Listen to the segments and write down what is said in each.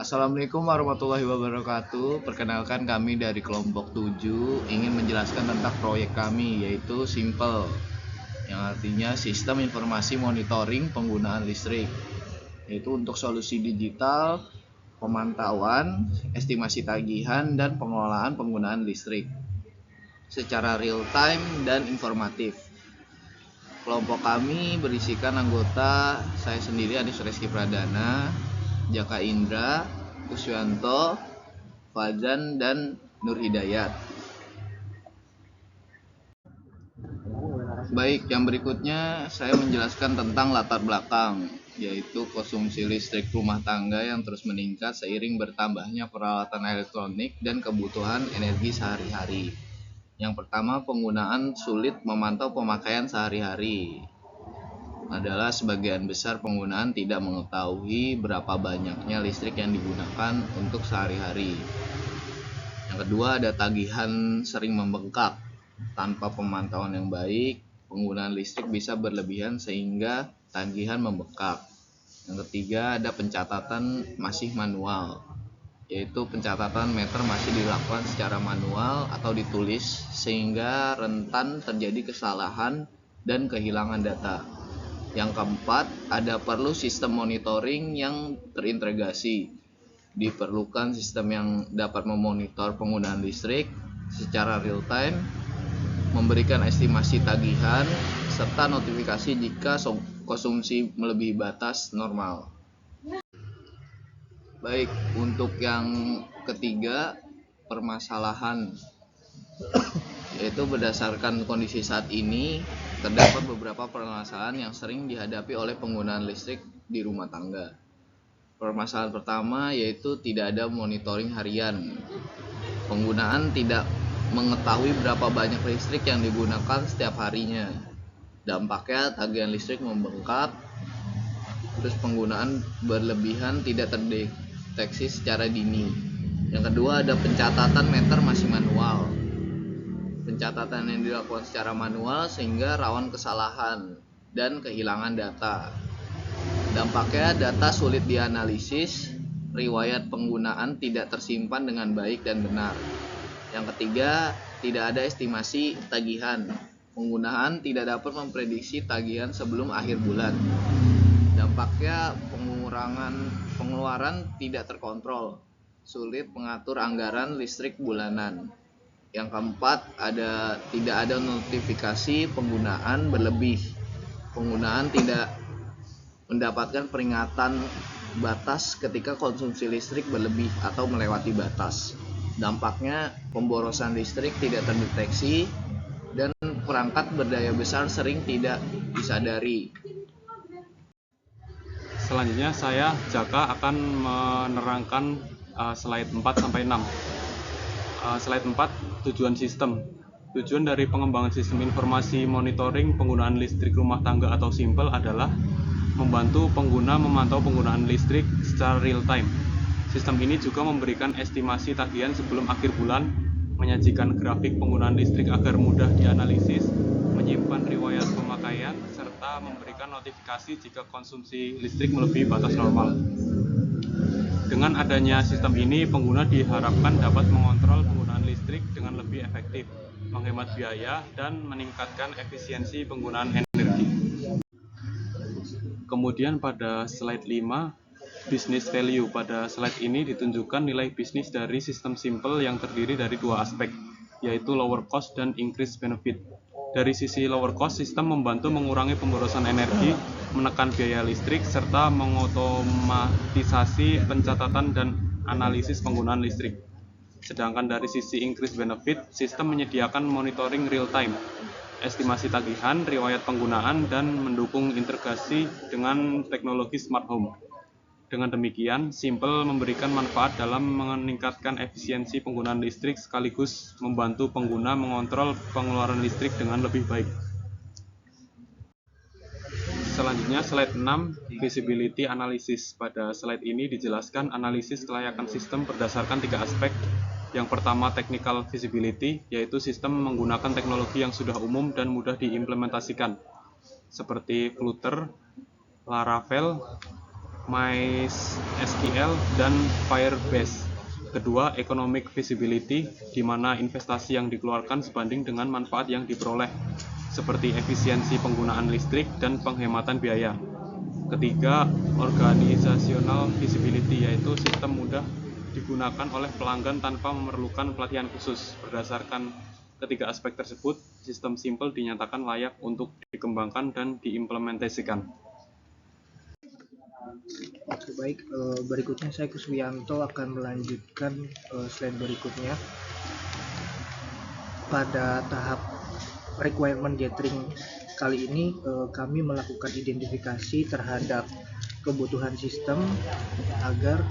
Assalamualaikum warahmatullahi wabarakatuh. Perkenalkan kami dari kelompok 7 ingin menjelaskan tentang proyek kami yaitu SIMPLE, yang artinya Sistem Informasi Monitoring Penggunaan Listrik, yaitu untuk solusi digital, pemantauan, estimasi tagihan, dan pengelolaan penggunaan listrik secara real time dan informatif. Kelompok kami berisikan anggota saya sendiri Adis Reski Pradana, Jaka Indra, Kuswanto, Fadlan, dan Nur Hidayat. Baik, yang berikutnya saya menjelaskan tentang latar belakang, yaitu konsumsi listrik rumah tangga yang terus meningkat seiring bertambahnya peralatan elektronik dan kebutuhan energi sehari-hari. Yang pertama, penggunaan sulit memantau pemakaian sehari-hari. Adalah sebagian besar penggunaan tidak mengetahui berapa banyaknya listrik yang digunakan untuk sehari-hari. Yang kedua, ada tagihan sering membengkak. Tanpa pemantauan yang baik, penggunaan listrik bisa berlebihan sehingga tagihan membengkak. Yang ketiga, ada pencatatan masih manual, yaitu pencatatan meter masih dilakukan secara manual atau ditulis sehingga rentan terjadi kesalahan dan kehilangan data. Yang keempat, ada perlu sistem monitoring yang terintegrasi. Diperlukan sistem yang dapat memonitor penggunaan listrik secara real time, memberikan estimasi tagihan, serta notifikasi jika konsumsi melebihi batas normal. Baik, untuk yang ketiga, permasalahan, yaitu berdasarkan kondisi saat ini terdapat beberapa permasalahan yang sering dihadapi oleh penggunaan listrik di rumah tangga. Permasalahan pertama yaitu tidak ada monitoring harian. Penggunaan tidak mengetahui berapa banyak listrik yang digunakan setiap harinya. Dampaknya tagihan listrik membengkak, terus penggunaan berlebihan tidak terdeteksi secara dini. Yang kedua, ada pencatatan meter masih manual. Pencatatan yang dilakukan secara manual sehingga rawan kesalahan dan kehilangan data. Dampaknya data sulit dianalisis, riwayat penggunaan tidak tersimpan dengan baik dan benar. Yang ketiga, tidak ada estimasi tagihan. Penggunaan tidak dapat memprediksi tagihan sebelum akhir bulan. Dampaknya pengeluaran tidak terkontrol, sulit mengatur anggaran listrik bulanan. Yang keempat, tidak ada notifikasi penggunaan berlebih. Penggunaan tidak mendapatkan peringatan batas ketika konsumsi listrik berlebih atau melewati batas. Dampaknya pemborosan listrik tidak terdeteksi dan perangkat berdaya besar sering tidak disadari. Selanjutnya saya Jaka akan menerangkan slide 4 sampai 6. Slide 4, tujuan sistem. Tujuan dari pengembangan sistem informasi monitoring penggunaan listrik rumah tangga atau SIMPLE adalah membantu pengguna memantau penggunaan listrik secara real time. Sistem ini juga memberikan estimasi tagihan sebelum akhir bulan, menyajikan grafik penggunaan listrik agar mudah dianalisis, menyimpan riwayat pemakaian, serta memberikan notifikasi jika konsumsi listrik melebihi batas normal. Dengan adanya sistem ini, pengguna diharapkan dapat mengontrol penggunaan listrik dengan lebih efektif, menghemat biaya, dan meningkatkan efisiensi penggunaan energi. Kemudian pada slide 5, business value. Pada slide ini ditunjukkan nilai bisnis dari sistem SIMPLE yang terdiri dari dua aspek, yaitu lower cost dan increase benefit. Dari sisi lower cost, sistem membantu mengurangi pemborosan energi, menekan biaya listrik, serta mengotomatisasi pencatatan dan analisis penggunaan listrik. Sedangkan dari sisi increase benefit, sistem menyediakan monitoring real time, estimasi tagihan, riwayat penggunaan, dan mendukung integrasi dengan teknologi smart home. Dengan demikian, SIMPLE memberikan manfaat dalam meningkatkan efisiensi penggunaan listrik sekaligus membantu pengguna mengontrol pengeluaran listrik dengan lebih baik. Selanjutnya, slide 6, feasibility analysis. Pada slide ini dijelaskan analisis kelayakan sistem berdasarkan tiga aspek. Yang pertama, technical feasibility, yaitu sistem menggunakan teknologi yang sudah umum dan mudah diimplementasikan, seperti Flutter, Laravel, MySQL, dan Firebase. Kedua, economic feasibility, di mana investasi yang dikeluarkan sebanding dengan manfaat yang diperoleh, seperti efisiensi penggunaan listrik dan penghematan biaya. Ketiga, organizational feasibility, yaitu sistem mudah digunakan oleh pelanggan tanpa memerlukan pelatihan khusus. Berdasarkan ketiga aspek tersebut, sistem simple dinyatakan layak untuk dikembangkan dan diimplementasikan. Oke, baik. Berikutnya saya Kuswianto akan melanjutkan slide berikutnya. Pada tahap requirement gathering kali ini kami melakukan identifikasi terhadap kebutuhan sistem agar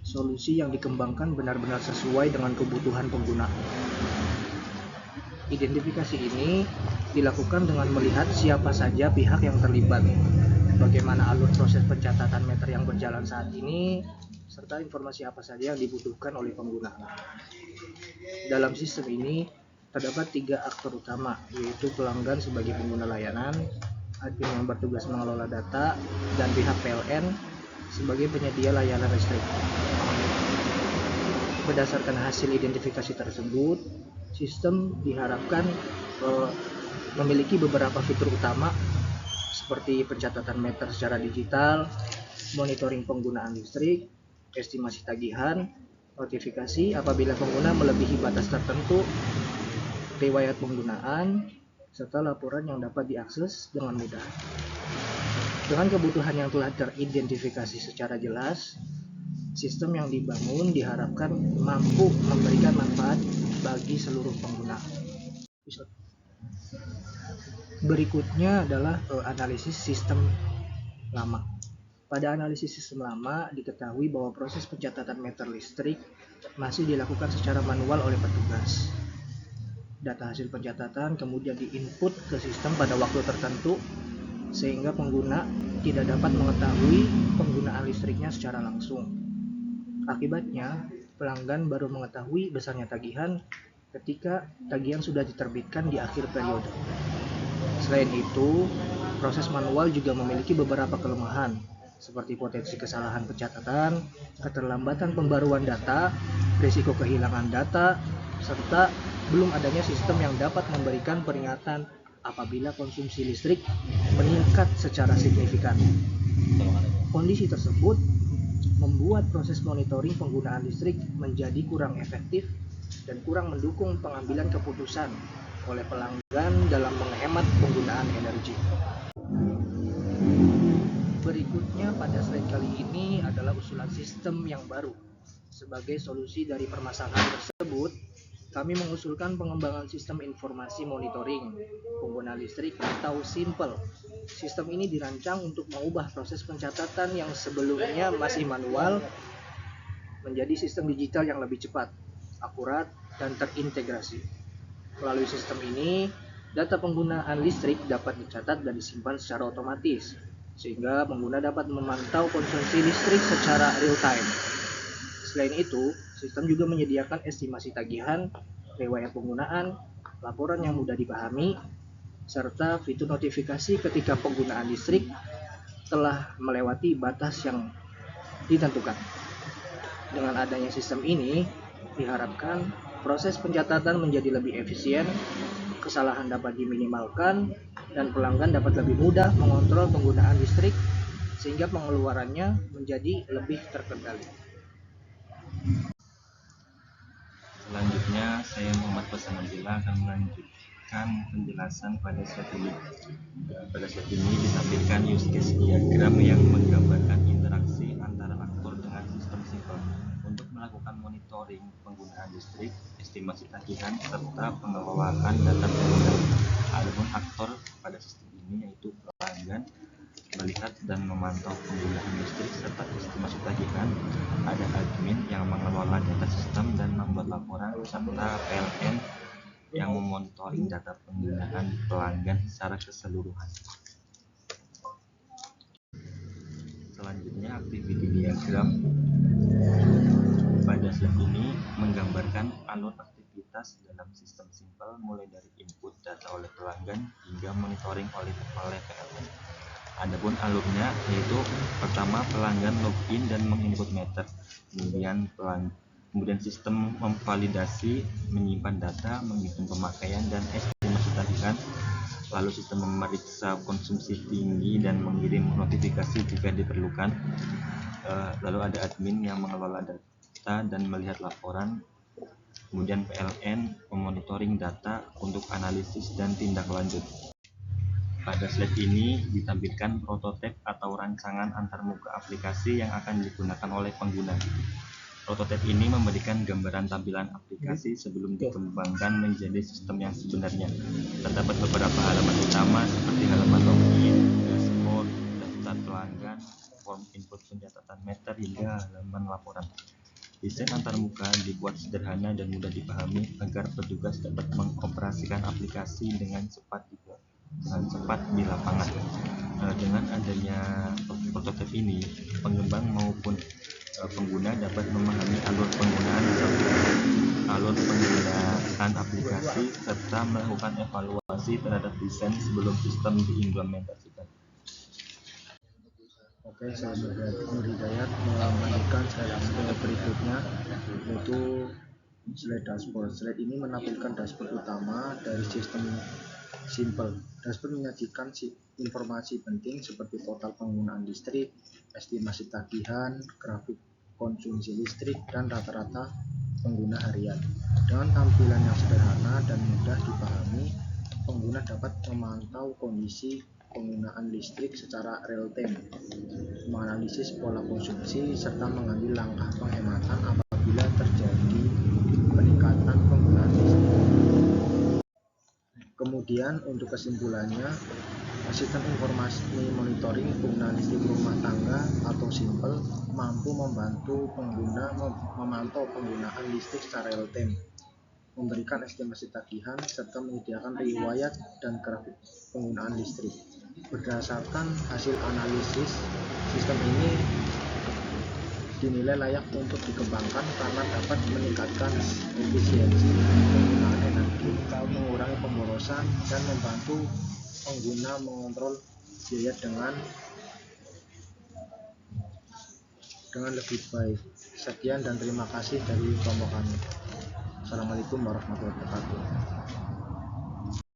solusi yang dikembangkan benar-benar sesuai dengan kebutuhan pengguna. Identifikasi ini dilakukan dengan melihat siapa saja pihak yang terlibat, bagaimana alur proses pencatatan meter yang berjalan saat ini, serta informasi apa saja yang dibutuhkan oleh pengguna. Dalam sistem ini terdapat 3 aktor utama, yaitu pelanggan sebagai pengguna layanan, admin yang bertugas mengelola data, dan pihak PLN sebagai penyedia layanan listrik. Berdasarkan hasil identifikasi tersebut, sistem diharapkan memiliki beberapa fitur utama seperti pencatatan meter secara digital, monitoring penggunaan listrik, estimasi tagihan, notifikasi apabila pengguna melebihi batas tertentu, riwayat penggunaan, serta laporan yang dapat diakses dengan mudah. Dengan kebutuhan yang telah teridentifikasi secara jelas, sistem yang dibangun diharapkan mampu memberikan manfaat bagi seluruh pengguna. Berikutnya adalah analisis sistem lama. Pada analisis sistem lama, diketahui bahwa proses pencatatan meter listrik masih dilakukan secara manual oleh petugas. Data hasil pencatatan kemudian diinput ke sistem pada waktu tertentu, sehingga pengguna tidak dapat mengetahui penggunaan listriknya secara langsung. Akibatnya, pelanggan baru mengetahui besarnya tagihan ketika tagihan sudah diterbitkan di akhir periode. Selain itu, proses manual juga memiliki beberapa kelemahan, seperti potensi kesalahan pencatatan, keterlambatan pembaruan data, risiko kehilangan data, serta belum adanya sistem yang dapat memberikan peringatan apabila konsumsi listrik meningkat secara signifikan. Kondisi tersebut membuat proses monitoring penggunaan listrik menjadi kurang efektif dan kurang mendukung pengambilan keputusan oleh pelanggan dalam menghemat penggunaan energi. Berikutnya pada slide kali ini adalah usulan sistem yang baru. Sebagai solusi dari permasalahan tersebut, kami mengusulkan pengembangan sistem informasi monitoring pengguna listrik atau SIMPLE. Sistem ini dirancang untuk mengubah proses pencatatan yang sebelumnya masih manual menjadi sistem digital yang lebih cepat, akurat, dan terintegrasi. Melalui sistem ini, data penggunaan listrik dapat dicatat dan disimpan secara otomatis, sehingga pengguna dapat memantau konsumsi listrik secara real-time. Selain itu, sistem juga menyediakan estimasi tagihan, riwayat penggunaan, laporan yang mudah dipahami, serta fitur notifikasi ketika penggunaan listrik telah melewati batas yang ditentukan. Dengan adanya sistem ini, diharapkan proses pencatatan menjadi lebih efisien, kesalahan dapat diminimalkan, dan pelanggan dapat lebih mudah mengontrol penggunaan listrik sehingga pengeluarannya menjadi lebih terkendali. Selanjutnya, saya Muhammad Pasanabila akan melanjutkan penjelasan pada slide ini. Pada slide ini ditampilkan use case diagram yang menggambarkan interaksi antara aktor dengan sistem simple untuk melakukan monitoring penggunaan listrik, estimasi tagihan, serta pengelolaan data pengguna. Adapun aktor pada sistem ini yaitu pelanggan, melihat dan memantau penggunaan listrik serta estimasi tagihan, ada admin yang mengelola data sistem dan membuat laporan, serta PLN yang memonitoring data penggunaan pelanggan secara keseluruhan. Selanjutnya, activity diagram pada slide ini menggambarkan alur aktivitas dalam sistem simple mulai dari input data oleh pelanggan hingga monitoring oleh PLN. Adapun alurnya yaitu pertama pelanggan login dan menginput meter, kemudian sistem memvalidasi, menyimpan data, menghitung pemakaian dan estimasi tagihan, lalu sistem memeriksa konsumsi tinggi dan mengirim notifikasi jika diperlukan, lalu ada admin yang mengelola data dan melihat laporan, kemudian PLN memonitoring data untuk analisis dan tindak lanjut. Pada slide ini ditampilkan prototipe atau rancangan antarmuka aplikasi yang akan digunakan oleh pengguna. Prototipe ini memberikan gambaran tampilan aplikasi sebelum dikembangkan menjadi sistem yang sebenarnya. Terdapat beberapa halaman utama seperti halaman login, dashboard, daftar pelanggan, form input pencatatan meter hingga halaman laporan. Desain antarmuka dibuat sederhana dan mudah dipahami agar petugas dapat mengoperasikan aplikasi dengan cepat di lapangan. Dengan adanya prototipe ini, pengembang maupun pengguna dapat memahami alur penggunaan aplikasi serta melakukan evaluasi terhadap desain sebelum sistem diimplementasikan. Oke, saya Nur Hidayat melanjutkan slide berikutnya, yaitu slide dashboard. Slide ini menampilkan dashboard utama dari sistem Simple. Dashboard menyajikan informasi penting seperti total penggunaan listrik, estimasi tagihan, grafik konsumsi listrik, dan rata-rata pengguna harian. Dengan tampilan yang sederhana dan mudah dipahami, pengguna dapat memantau kondisi penggunaan listrik secara real time, menganalisis pola konsumsi, serta mengambil langkah penghematan apabila terjadi peningkatan penggunaan listrik. Kemudian untuk kesimpulannya, sistem informasi monitoring penggunaan listrik rumah tangga atau SIMPLE mampu membantu pengguna memantau penggunaan listrik secara real time, memberikan estimasi tagihan, serta menyediakan riwayat dan grafik penggunaan listrik. Berdasarkan hasil analisis, sistem ini dinilai layak untuk dikembangkan karena dapat meningkatkan efisiensi penggunaan energi, mengurangi pemborosan, dan membantu pengguna mengontrol biaya dengan lebih baik. Sekian dan terima kasih dari kelompok kami. Assalamualaikum warahmatullahi wabarakatuh.